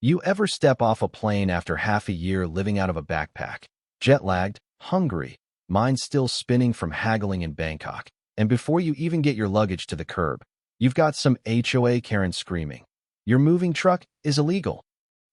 You ever step off a plane after half a year living out of a backpack, jet-lagged, hungry, mind still spinning from haggling in Bangkok, and before you even get your luggage to the curb, you've got some HOA Karen screaming, "Your moving truck is illegal."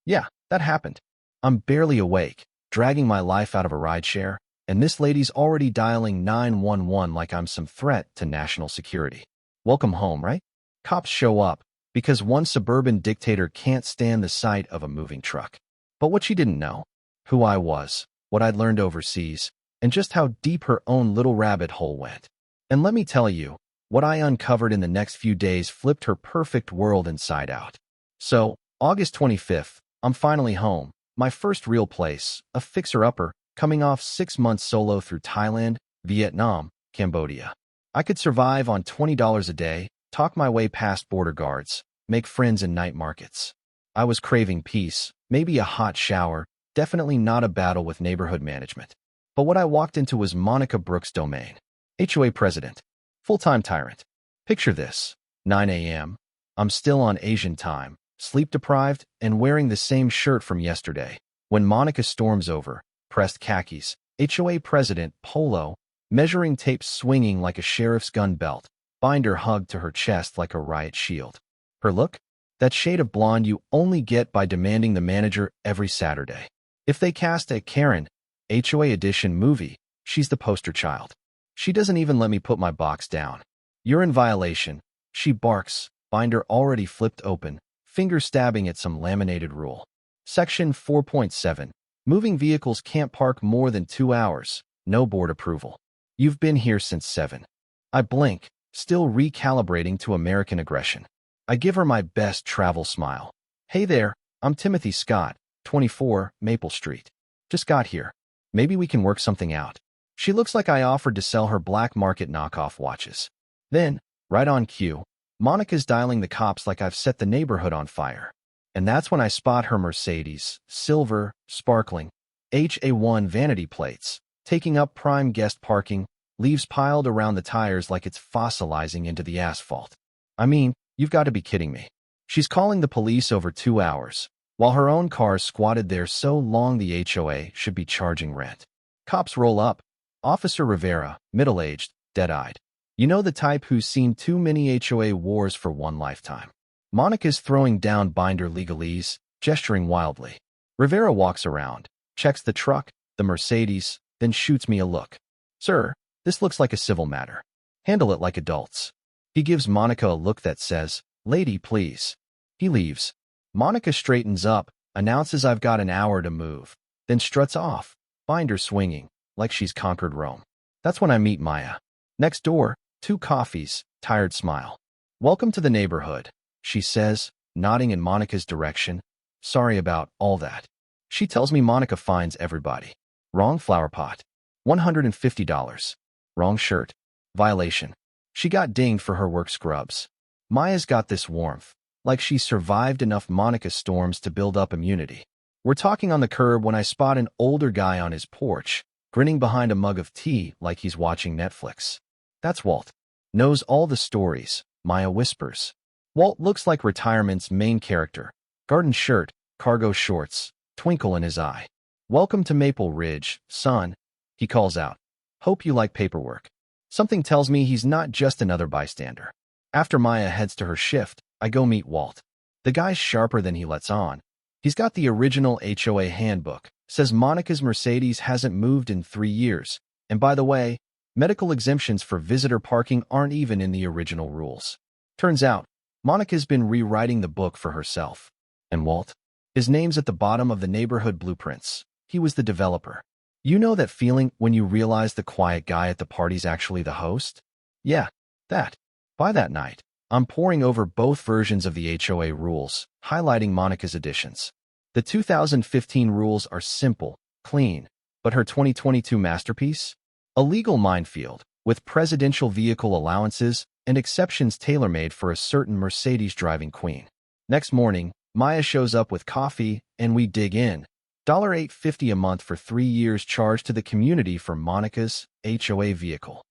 Yeah, that happened. I'm barely awake, dragging my life out of a rideshare, and this lady's already dialing 911 like I'm some threat to national security. Welcome home, right? Cops show up because one suburban dictator can't stand the sight of a moving truck. But what she didn't know, who I was, what I'd learned overseas, and just how deep her own little rabbit hole went. And let me tell you, what I uncovered in the next few days flipped her perfect world inside out. So, August 25th, I'm finally home, my first real place, a fixer-upper, coming off 6 months solo through Thailand, Vietnam, Cambodia. I could survive on $20 a day, talk my way past border guards, make friends in night markets. I was craving peace, maybe a hot shower, definitely not a battle with neighborhood management. But what I walked into was Monica Brooks' domain. HOA president. Full-time tyrant. Picture this. 9 a.m. I'm still on Asian time, sleep-deprived, and wearing the same shirt from yesterday. When Monica storms over, pressed khakis, HOA president, polo, measuring tape swinging like a sheriff's gun belt, binder hugged to her chest like a riot shield. Her look? That shade of blonde you only get by demanding the manager every Saturday. If they cast a Karen, HOA edition movie, she's the poster child. She doesn't even let me put my box down. "You're in violation," she barks, binder already flipped open, finger stabbing at some laminated rule. Section 4.7. Moving vehicles can't park more than 2 hours, no board approval. You've been here since 7. I blink, still recalibrating to American aggression. I give her my best travel smile. "Hey there, I'm Timothy Scott, 24, Maple Street. Just got here. Maybe we can work something out." She looks like I offered to sell her black market knockoff watches. Then, right on cue, Monica's dialing the cops like I've set the neighborhood on fire. And that's when I spot her Mercedes, silver, sparkling, HA1 vanity plates, taking up prime guest parking, leaves piled around the tires like it's fossilizing into the asphalt. I mean, you've got to be kidding me. She's calling the police over 2 hours, while her own car's squatted there so long the HOA should be charging rent. Cops roll up. Officer Rivera, middle-aged, dead-eyed. You know the type who's seen too many HOA wars for one lifetime. Monica's throwing down binder legalese, gesturing wildly. Rivera walks around, checks the truck, the Mercedes, then shoots me a look. "Sir, this looks like a civil matter. Handle it like adults." He gives Monica a look that says, "Lady, please." He leaves. Monica straightens up, announces I've got an hour to move, then struts off, binder swinging, like she's conquered Rome. That's when I meet Maya. Next door, 2 coffees, tired smile. "Welcome to the neighborhood," she says, nodding in Monica's direction. "Sorry about all that." She tells me Monica finds everybody. Wrong flower pot. $150. Wrong shirt. Violation. She got dinged for her work scrubs. Maya's got this warmth, like she survived enough Monica storms to build up immunity. We're talking on the curb when I spot an older guy on his porch, grinning behind a mug of tea like he's watching Netflix. That's Walt. Knows all the stories, Maya whispers. Walt looks like retirement's main character. Garden shirt, cargo shorts, twinkle in his eye. "Welcome to Maple Ridge, son," he calls out. "Hope you like paperwork." Something tells me he's not just another bystander. After Maya heads to her shift, I go meet Walt. The guy's sharper than he lets on. He's got the original HOA handbook. Says Monica's Mercedes hasn't moved in 3 years. And by the way, medical exemptions for visitor parking aren't even in the original rules. Turns out, Monica's been rewriting the book for herself. And Walt? His name's at the bottom of the neighborhood blueprints. He was the developer. You know that feeling when you realize the quiet guy at the party's actually the host? Yeah, that. By that night, I'm poring over both versions of the HOA rules, highlighting Monica's additions. The 2015 rules are simple, clean, but her 2022 masterpiece? A legal minefield, with presidential vehicle allowances and exceptions tailor-made for a certain Mercedes-driving queen. Next morning, Maya shows up with coffee, and we dig in. $8.50 a month for 3 years charged to the community for Monica's HOA vehicle.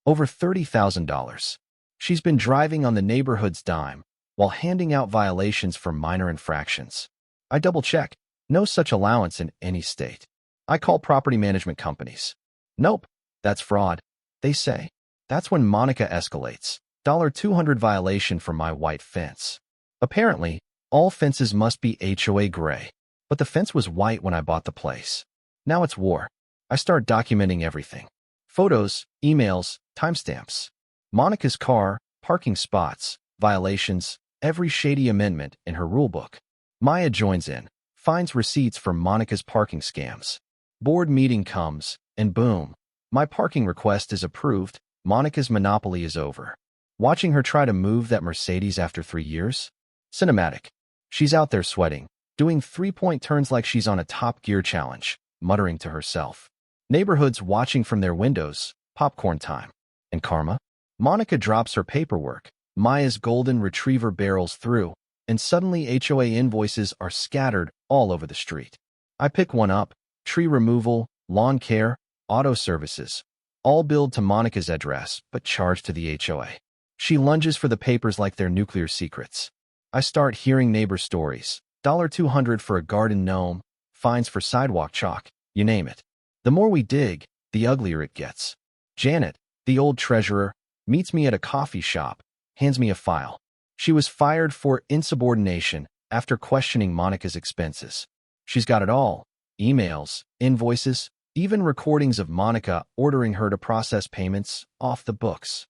Over $30,000. She's been driving on the neighborhood's dime, while handing out violations for minor infractions. I double-check. No such allowance in any state. I call property management companies. Nope, that's fraud, they say. That's when Monica escalates. $200 violation for my white fence. Apparently, all fences must be HOA gray, but the fence was white when I bought the place. Now it's war. I start documenting everything. Photos, emails, timestamps. Monica's car, parking spots, violations, every shady amendment in her rulebook. Maya joins in, finds receipts for Monica's parking scams. Board meeting comes, and boom, my parking request is approved. Monica's monopoly is over. Watching her try to move that Mercedes after 3 years? Cinematic. She's out there sweating, doing three-point turns like she's on a Top Gear challenge, muttering to herself. Neighborhoods watching from their windows, popcorn time. And karma? Monica drops her paperwork. Maya's golden retriever barrels through, and suddenly HOA invoices are scattered all over the street. I pick one up: tree removal, lawn care, auto services, all billed to Monica's address, but charged to the HOA. She lunges for the papers like they're nuclear secrets. I start hearing neighbor stories. $200 for a garden gnome, fines for sidewalk chalk, you name it. The more we dig, the uglier it gets. Janet, the old treasurer, meets me at a coffee shop, hands me a file. She was fired for insubordination after questioning Monica's expenses. She's got it all: emails, invoices, even recordings of Monica ordering her to process payments off the books.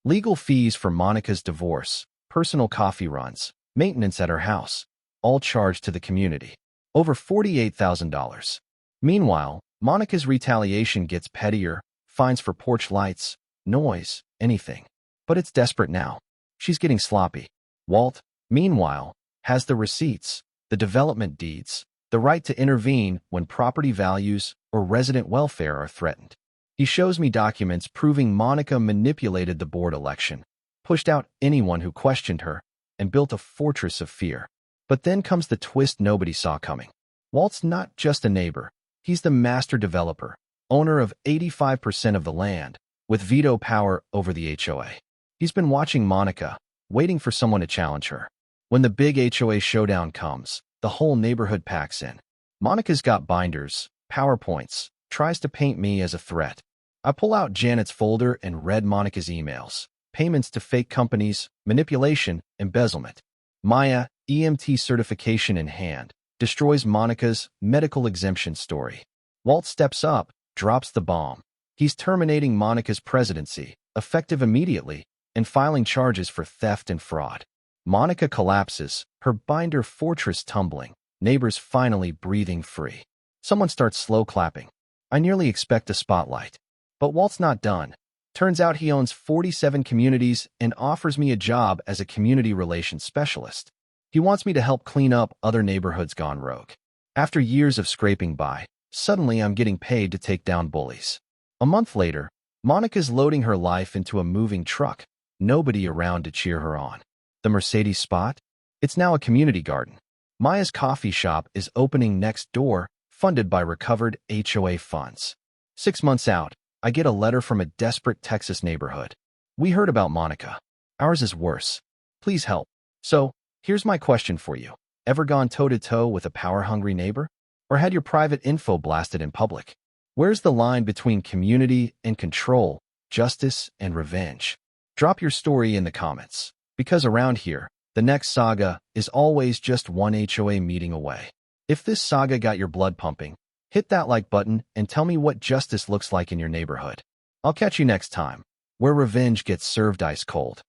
Legal fees for Monica's divorce, personal coffee runs, maintenance at her house, all charged to the community. Over $48,000. Meanwhile, Monica's retaliation gets pettier: fines for porch lights, noise, anything. But it's desperate now. She's getting sloppy. Walt, meanwhile, has the receipts, the development deeds, the right to intervene when property values or resident welfare are threatened. He shows me documents proving Monica manipulated the board election, pushed out anyone who questioned her, and built a fortress of fear. But then comes the twist nobody saw coming. Walt's not just a neighbor. He's the master developer, owner of 85% of the land, with veto power over the HOA. He's been watching Monica, waiting for someone to challenge her. When the big HOA showdown comes, the whole neighborhood packs in. Monica's got binders, PowerPoints, tries to paint me as a threat. I pull out Janet's folder and read Monica's emails: payments to fake companies, manipulation, embezzlement. Maya, EMT certification in hand, destroys Monica's medical exemption story. Walt steps up, drops the bomb. He's terminating Monica's presidency, effective immediately, and filing charges for theft and fraud. Monica collapses, her binder fortress tumbling, neighbors finally breathing free. Someone starts slow clapping. I nearly expect a spotlight. But Walt's not done. Turns out he owns 47 communities and offers me a job as a community relations specialist. He wants me to help clean up other neighborhoods gone rogue. After years of scraping by, suddenly I'm getting paid to take down bullies. A month later, Monica's loading her life into a moving truck. Nobody around to cheer her on. The Mercedes spot? It's now a community garden. Maya's coffee shop is opening next door, funded by recovered HOA funds. 6 months out, I get a letter from a desperate Texas neighborhood. We heard about Monica. Ours is worse. Please help. So, here's my question for you. Ever gone toe-to-toe with a power-hungry neighbor? Or had your private info blasted in public? Where's the line between community and control, justice and revenge? Drop your story in the comments, because around here, the next saga is always just one HOA meeting away. If this saga got your blood pumping, hit that like button and tell me what justice looks like in your neighborhood. I'll catch you next time, where revenge gets served ice cold.